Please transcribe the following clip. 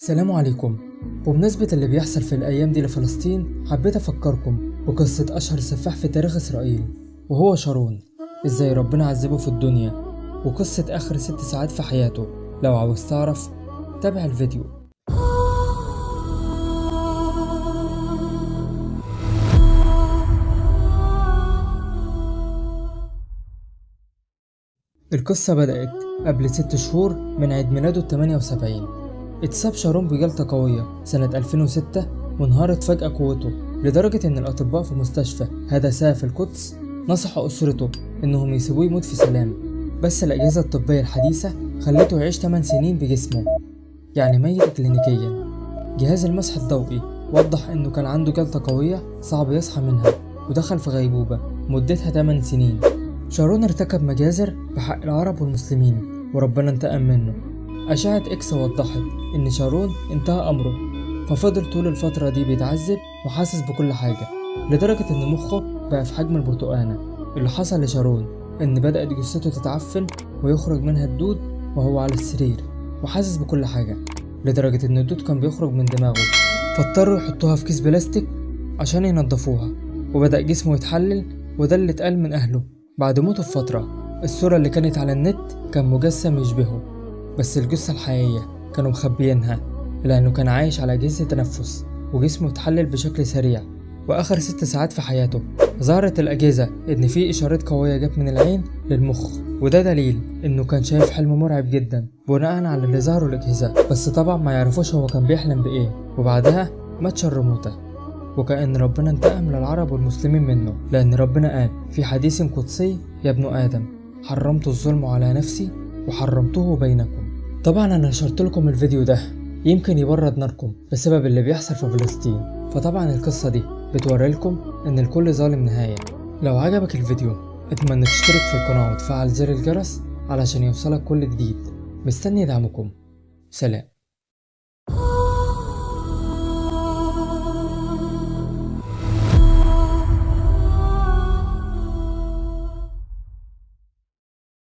السلام عليكم. بمناسبة اللي بيحصل في الأيام دي لفلسطين، حبيت أفكركم بقصة أشهر سفاح في تاريخ إسرائيل، وهو شارون. إزاي ربنا عذبه في الدنيا، وقصة آخر 6 ساعات في حياته. لو عاوز تعرف، تابع الفيديو. القصة بدأت قبل 6 شهور من عيد ميلاده 78. اتصاب شارون بجلطة قوية سنة 2006، وانهارت فجأة قوته لدرجة إن الأطباء في مستشفى هدساء في القدس نصحوا أسرته إنهم يسيبوه يموت في سلام، بس الأجهزة الطبية الحديثة خلته يعيش 8 سنين بجسمه، يعني ميت كلينيكيا. جهاز المسح الضوئي وضح إنه كان عنده جلطة قوية صعب يصحى منها، ودخل في غيبوبة مدتها 8 سنين. شارون ارتكب مجازر بحق العرب والمسلمين، وربنا انتقم منه. أشعة إكس وضحت إن شارون انتهى أمره، ففضل طول الفترة دي بيتعذب وحاسس بكل حاجة، لدرجة إن مخه بقى في حجم البرتقانة. اللي حصل لشارون إن بدأت جثته تتعفن ويخرج منها الدود وهو على السرير وحاسس بكل حاجة، لدرجة إن الدود كان بيخرج من دماغه، فاضطروا يحطوها في كيس بلاستيك عشان ينضفوها. وبدأ جسمه يتحلل، وده اللي اتقال من أهله بعد موته بفترة. الصورة اللي كانت على النت كان مجسم يشبهه، بس الجثة الحقيقية كانوا مخبيينها، لأنه كان عايش على أجهزة تنفس وجسمه اتحلل بشكل سريع. وآخر 6 ساعات في حياته ظهرت الأجهزة إن في إشارات قوية جت من العين للمخ، وده دليل إنه كان شايف حلم مرعب جدا بناء على اللي ظهروا الأجهزة، بس طبعا ما يعرفوش هو كان بيحلم بإيه. وبعدها مات شر موته، وكأن ربنا انتقم للعرب والمسلمين منه، لأن ربنا قال في حديث قدسي: يا ابن آدم، حرمت الظلم على نفسي وحرمته بينكم. طبعا أنا نشرت لكم الفيديو ده يمكن يبرد ناركم بسبب اللي بيحصل في فلسطين، فطبعا القصة دي بتوري لكم إن الكل ظالم نهاية. لو عجبك الفيديو اتمنى تشترك في القناة وتفعل زر الجرس علشان يوصلك كل جديد. مستني دعمكم. سلام.